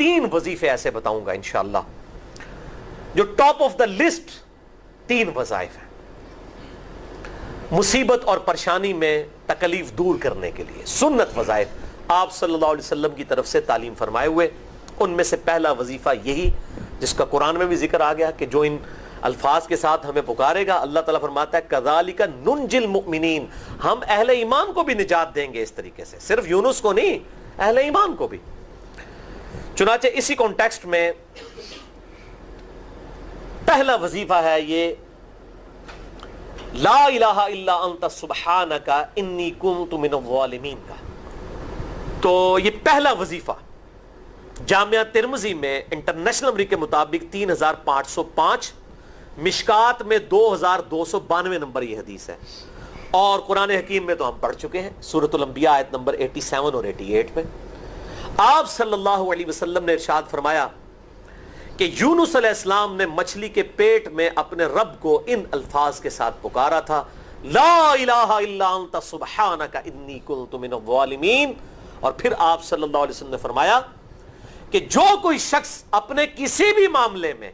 3 वजीफे ऐसे बताऊंगा इंशाअल्लाह जो टॉप ऑफ द लिस्ट 3 वज़ाइफ हैं मुसीबत और परेशानी में तकलीफ दूर करने के लिए, सुन्नत वज़ाइफ आप सल्लल्लाहु अलैहि वसल्लम की तरफ से तालीम फरमाए हुए। उनमें से पहला वजीफा यही जिसका कुरान में भी जिक्र आ गया कि जो इन अल्फाज के साथ हमें पुकारेगा, अल्लाह ताला फरमाता है कज़ालिका नुनजिल मुमिनीन, हम अहले ईमान को भी निजात देंगे इस तरीके से, सिर्फ यूनुस को नहीं, अहले ईमान को भी। चुनाचे इसी कॉन्टेक्स्ट में पहला वजीफा है ये ला इलाहा इल्ला अंता सुब्हानका इन्नी कुन्तु मिनज़ ज़ालिमीन का। तो ये पहला वजीफा जामिया तिर्मिज़ी में इंटरनेशनल नंबर के मुताबिक 3505, मिशकात में 2292 नंबर ये हदीस है, और कुरान हकीम में तो हम पढ़ चुके हैं सूरतुल अंबिया आयत नंबर 87 और 88 में। आप सल्लल्लाहु अलैहि वसल्लम ने इरशाद फरमाया कि यूनुस अलैहिस्सलाम ने मछली के पेट में अपने रब को इन अल्फाज के साथ पुकारा था, ला इलाहा इल्ला अंता सुब्हानका इन्नी कुन्तु मिनज़ ज़ालिमीन। और फिर आप सल्लल्लाहु अलैहि वसल्लम ने फरमाया कि जो कोई शख्स अपने किसी भी मामले में,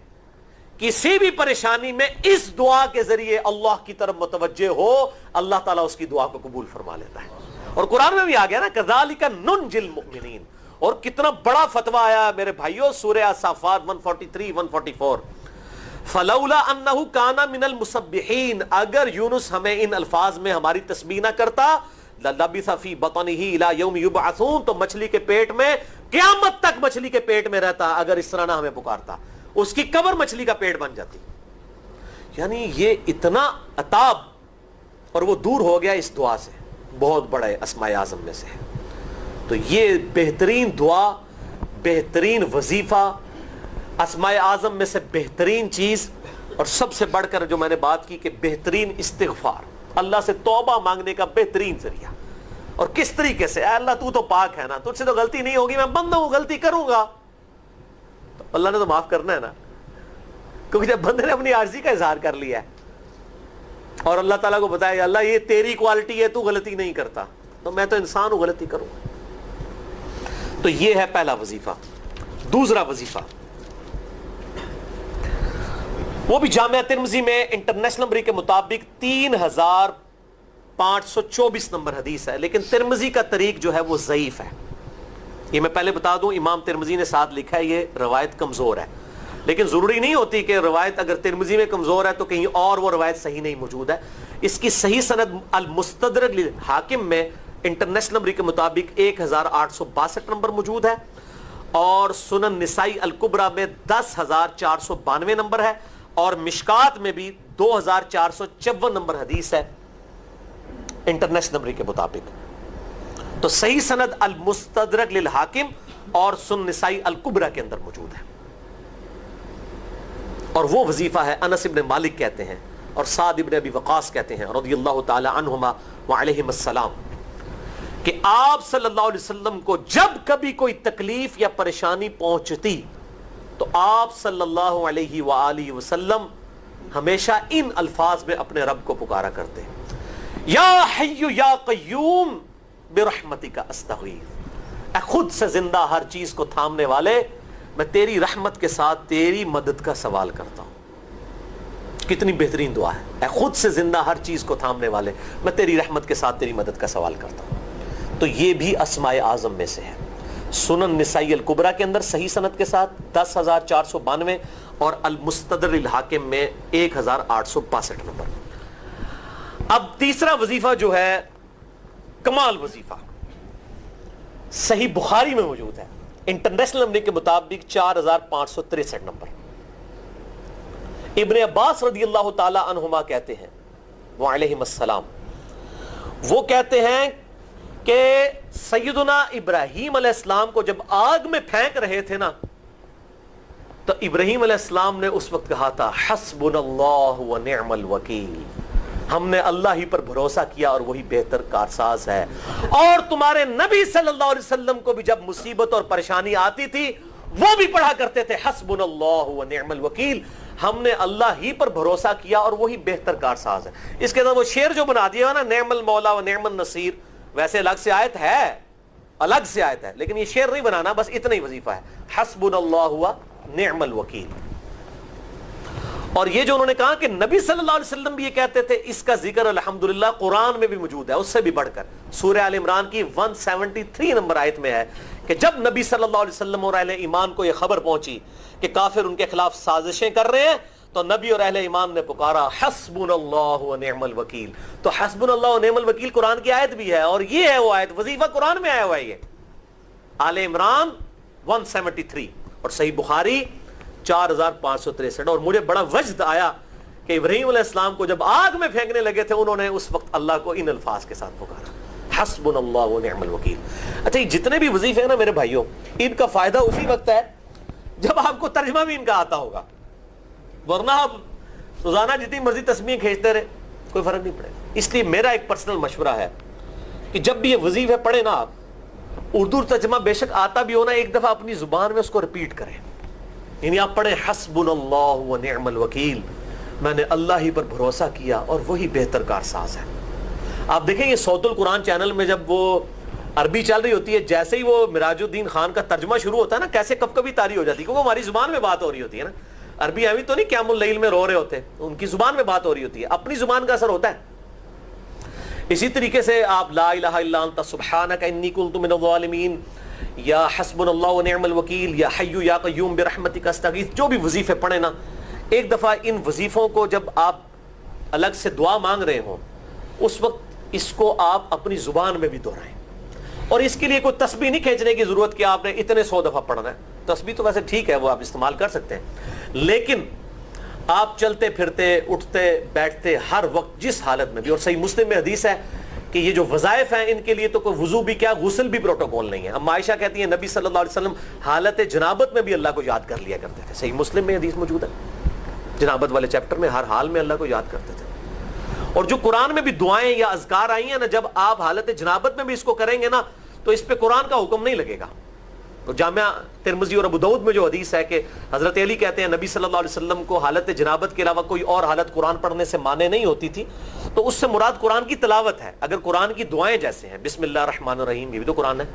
किसी भी परेशानी में इस दुआ के जरिए अल्लाह की तरफ मुतवज्जे हो, अल्लाह ताला उसकी दुआ को कबूल फरमा लेता है। और कुरान में भी आ गया ना कज़ालिका नुनजिल मुमिनीन। और कितना बड़ा फतवा आया मेरे भाइयों, सूरह अस-साफ़ात 143 144, फलौला अन्नहु काना मिनल मुसब्बिहीन, अगर यूनुस हमें इन अल्फाज में हमारी तस्बीह ना करता, ललबिसा फी बतनिही इला यौम युबअसून, तो मछली के पेट में क़यामत तक मछली के पेट में रहता, अगर इस तरह ना हमें पुकारता, उसकी कब्र मछली का पेट बन जाती। यानी ये इतना अताब, और वो दूर हो गया इस दुआ से, बहुत बड़े अस्माए आज़म में से है। तो ये बेहतरीन दुआ, बेहतरीन वजीफा, अस्माए आज़म में से बेहतरीन चीज, और सबसे बढ़कर जो मैंने बात की कि बेहतरीन इस्तिग़फ़ार, अल्लाह से तौबा मांगने का बेहतरीन जरिया। और किस तरीके से, अल्लाह तू तो पाक है ना, तुझसे तो गलती नहीं होगी, मैं बंदा हूं, गलती करूंगा, तो अल्लाह ने तो माफ करना है ना, क्योंकि जब बंदे ने अपनी आर्जी का इजहार कर लिया है और अल्लाह ताला को बताया अल्लाह ये तेरी क्वालिटी है, तू गलती नहीं करता, तो मैं तो इंसान हूं, गलती करूंगा। तो ये है पहला वजीफा। दूसरा वजीफा वो भी जामिया तिर्मिज़ी में इंटरनेशनल नंबर के मुताबिक 3524 नंबर हदीस है, लेकिन तिर्मिज़ी का तरीक जो है वो ज़ईफ है। ये मैं पहले बता दूं, इमाम तिर्मिज़ी ने साथ लिखा है ये रवायत कमजोर है, लेकिन जरूरी नहीं होती कि रवायत अगर तिर्मिज़ी में कमजोर है तो कहीं और वो रवायत सही नहीं मौजूद है। इसकी सही सनद अल मुस्तदरक लिल हाकिम में इंटरनेशनल नंबर के मुताबिक 1862 नंबर मौजूद है, और सुनन निसाई अल कुबरा में 10,492 नंबर है, और मिशकात में भी 2,454 नंबर हदीस है इंटरनेशनल नंबर के मुताबिक। तो सही सनद अल मुस्तदरक लिल हाकिम और सुनन निसाई अल कुबरा के अंदर मौजूद है। और वो वजीफा है, अनस इब्न मालिक कहते हैं और साद इब्न अबी वक़ास कहते हैं रज़ियल्लाहु ताला अन्हुमा व अलैहिमुस्सलाम, कि आप सल्लल्लाहु अलैहि वसल्लम को जब कभी कोई तकलीफ या परेशानी पहुंचती तो आप सल्लल्लाहु अलैहि वसल्लम हमेशा इन अल्फाज में अपने रब को पुकारा करते हैं, या हय्यु या क़य्यूम बिरहमतिका अस्तगीथ, खुद से जिंदा हर चीज को थामने वाले, मैं तेरी रहमत के साथ तेरी मदद का सवाल करता हूं। कितनी बेहतरीन दुआ है, खुद से जिंदा हर चीज को थामने वाले, मैं तेरी रहमत के साथ तेरी मदद का सवाल करता हूं। तो ये भी अस्माए आज़म में से है। सुनन निसाई अल कुबरा के अंदर सही सनद के साथ 10,492 और अल मुस्तदर अल हाकिम में 1,862 नंबर। अब तीसरा वजीफा जो है कमाल वजीफा, सही बुखारी में मौजूद है, इंटरनेशनल नंबर के मुताबिक 4,563 नंबर। इब्ने अब्बास रज़ियल्लाहु ताला अन्हुमा कहते हैं व अलैहिमुस्सलाम, वो कहते हैं कि सैयदुना इब्राहीम अलैहिस्सलाम को जब आग में फेंक रहे थे ना, तो इब्राहीम अलैहिस्सलाम ने उस वक्त कहा था हस्बुनल्लाहु व निअमल वकील, हमने अल्लाह ही पर भरोसा किया और वही बेहतर कारसाज है। और तुम्हारे नबी सल्लल्लाहु अलैहि वसल्लम को भी जब मुसीबत और परेशानी आती थी वो भी पढ़ा करते थे हस्बुनल्लाहु व निअमल वकील, हमने अल्लाह ही पर भरोसा किया और वही बेहतर कारसाज है। इसके अंदर वो शेर जो बना दिया ना, निअमल मौला व निअमल नसीर, वैसे अलग से आयत है الگ سے آیت ہے، لیکن یہ شعر نہیں بنانا، بس اتنا ہی وظیفہ ہے، حسبنا اللہ و نعم الوکیل۔ اور یہ جو انہوں نے کہا کہ نبی صلی اللہ علیہ وسلم بھی یہ کہتے تھے، اس کا ذکر الحمدللہ قرآن میں بھی موجود ہے، اس سے بھی بڑھ کر سورہ آل عمران کی 173 نمبر آیت میں ہے کہ جب نبی صلی اللہ علیہ وسلم اور اہل ایمان کو یہ خبر پہنچی کہ کافر ان کے خلاف سازشیں کر رہے ہیں، تو نبی اور اہل ایمان نے پکارا حسبنا اللہ و نعم الوکیل۔ تو حسبنا اللہ و نعم الوکیل قرآن کی آیت بھی ہے، اور یہ ہے وہ آیت، وظیفہ قرآن میں آیا ہوا ہے، یہ آل عمران 173 اور صحیح بخاری 4563۔ اور مجھے بڑا وجد آیا کہ ابراہیم علیہ السلام کو جب آگ میں پھینکنے لگے تھے، انہوں نے اس وقت اللہ کو ان الفاظ کے ساتھ پکارا، حسبنا اللہ و نعم الوکیل۔ اچھا، یہ جتنے بھی وظیفے ہیں نا میرے بھائیوں، ان کا فائدہ اسی وقت ہے جب آپ کو ترجمہ بھی ان کا آتا ہوگا، ورنہ آپ روزانہ جتنی مرضی تسبیحیں کھینچتے رہے کوئی فرق نہیں پڑے گا۔ اس لیے میرا ایک پرسنل مشورہ ہے کہ جب بھی یہ وظیفے پڑھیں نا آپ، اردو ترجمہ بے شک آتا بھی ہونا، ایک دفعہ اپنی زبان میں اس کو ریپیٹ کریں، یعنی آپ پڑھیں حسبنا اللہ و نعم الوکیل، میں نے اللہ ہی پر بھروسہ کیا اور وہی بہتر کارساز ہے۔ آپ دیکھیں یہ صوت القرآن چینل میں جب وہ عربی چل رہی ہوتی ہے، جیسے ہی وہ مراج الدین خان کا ترجمہ شروع ہوتا ہے نا، کیسے کب کبھی طاری ہو جاتی ہے، کیونکہ ہماری زبان میں بات ہو رہی ہوتی ہے نا، عربی ایویں تو نہیں قیام اللیل میں رو رہے ہوتے، ان کی زبان میں بات ہو رہی ہوتی ہے، اپنی زبان کا اثر ہوتا ہے۔ اسی طریقے سے آپ لا الہ الا انت سبحانک انی کنت من الظالمین، یا حسبنا اللہ و نعم الوکیل، یا حی یا قیوم برحمتک استغیث، جو بھی وظیفے پڑھیں نا، ایک دفعہ ان وظیفوں کو جب آپ الگ سے دعا مانگ رہے ہوں، اس وقت اس کو آپ اپنی زبان میں بھی دہرائیں۔ اور اس کے لیے کوئی تسبیح نہیں کھینچنے کی ضرورت کہ آپ نے اتنے 100 دفعہ پڑھنا ہے، تسبیح تو ویسے ٹھیک ہے، وہ آپ استعمال کر سکتے ہیں، لیکن آپ چلتے پھرتے اٹھتے بیٹھتے ہر وقت جس حالت میں بھی، اور صحیح مسلم میں حدیث ہے کہ یہ جو وظائف ہیں ان کے لیے تو کوئی وضو بھی کیا، غسل بھی پروٹوکول نہیں ہے۔ اب عائشہ کہتی ہیں نبی صلی اللہ علیہ وسلم حالت جنابت میں بھی اللہ کو یاد کر لیا کرتے تھے، صحیح مسلم میں حدیث موجود ہے، جنابت والے چیپٹر میں ہر حال میں اللہ کو یاد کرتے تھے۔ اور جو قرآن میں بھی دعائیں یا اذکار آئی ہیں نا، جب آپ حالت جنابت میں بھی اس کو کریں گے نا، تو اس پہ قرآن کا حکم نہیں لگے گا۔ تو جامعہ ترمذی اور ابو داؤد میں جو حدیث ہے کہ حضرت علی کہتے ہیں نبی صلی اللہ علیہ وسلم کو حالت جنابت کے علاوہ کوئی اور حالت قرآن پڑھنے سے مانے نہیں ہوتی تھی، تو اس سے مراد قرآن کی تلاوت ہے۔ اگر قرآن کی دعائیں جیسے ہیں بسم اللہ الرحمن الرحیم، یہ بھی تو قرآن ہے،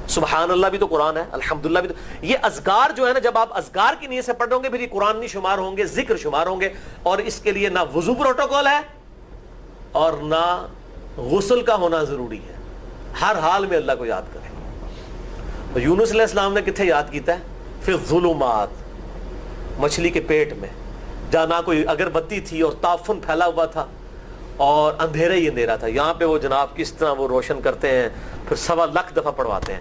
سبحان اللہ بھی تو قرآن ہے، الحمدللہ بھی تو، یہ اذکار جو ہے نا، جب آپ اذکار کی نیت سے پڑھ ہوں گے پھر یہ قرآن نہیں شمار ہوں گے، ذکر شمار ہوں گے، اور اس کے لیے نہ وضو پروٹوکول ہے اور نہ غسل کا ہونا ضروری ہے، ہر حال میں اللہ کو یاد کریں۔ تو یونس علیہ السلام نے کتنے یاد کیتا ہے؟ فی الظلمات، مچھلی کے پیٹ میں، جہاں نہ کوئی اگر بتی تھی اور تعفن پھیلا ہوا تھا اور اندھیرا ہی اندھیرا تھا، یہاں پہ وہ جناب کس طرح وہ روشن کرتے ہیں، پھر 1.25 دفعہ پڑھواتے ہیں۔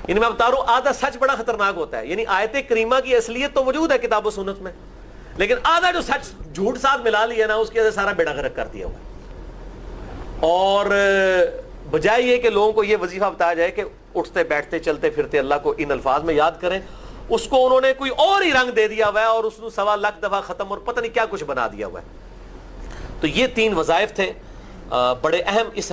یعنی میں بتا رہا ہوں آدھا سچ بڑا خطرناک ہوتا ہے، یعنی آیت کریمہ کی اصلیت تو موجود ہے کتاب و سنت میں، لیکن آدھا جو سچ جھوٹ ساتھ ملا لیا نا، اس کی وجہ سے سارا بیڑا غرق کر دیا ہوا۔ اور بجائے یہ کہ لوگوں کو یہ وظیفہ بتایا جائے کہ اٹھتے بیٹھتے چلتے پھرتے اللہ کو ان الفاظ میں یاد کریں، اس کو انہوں نے کوئی اور ہی رنگ دے دیا ہوا ہے، اور اس کو 1.25 دفعہ ختم اور پتہ نہیں کیا کچھ بنا دیا ہوا ہے۔ تو یہ 3 وظائف تھے بڑے اہم اس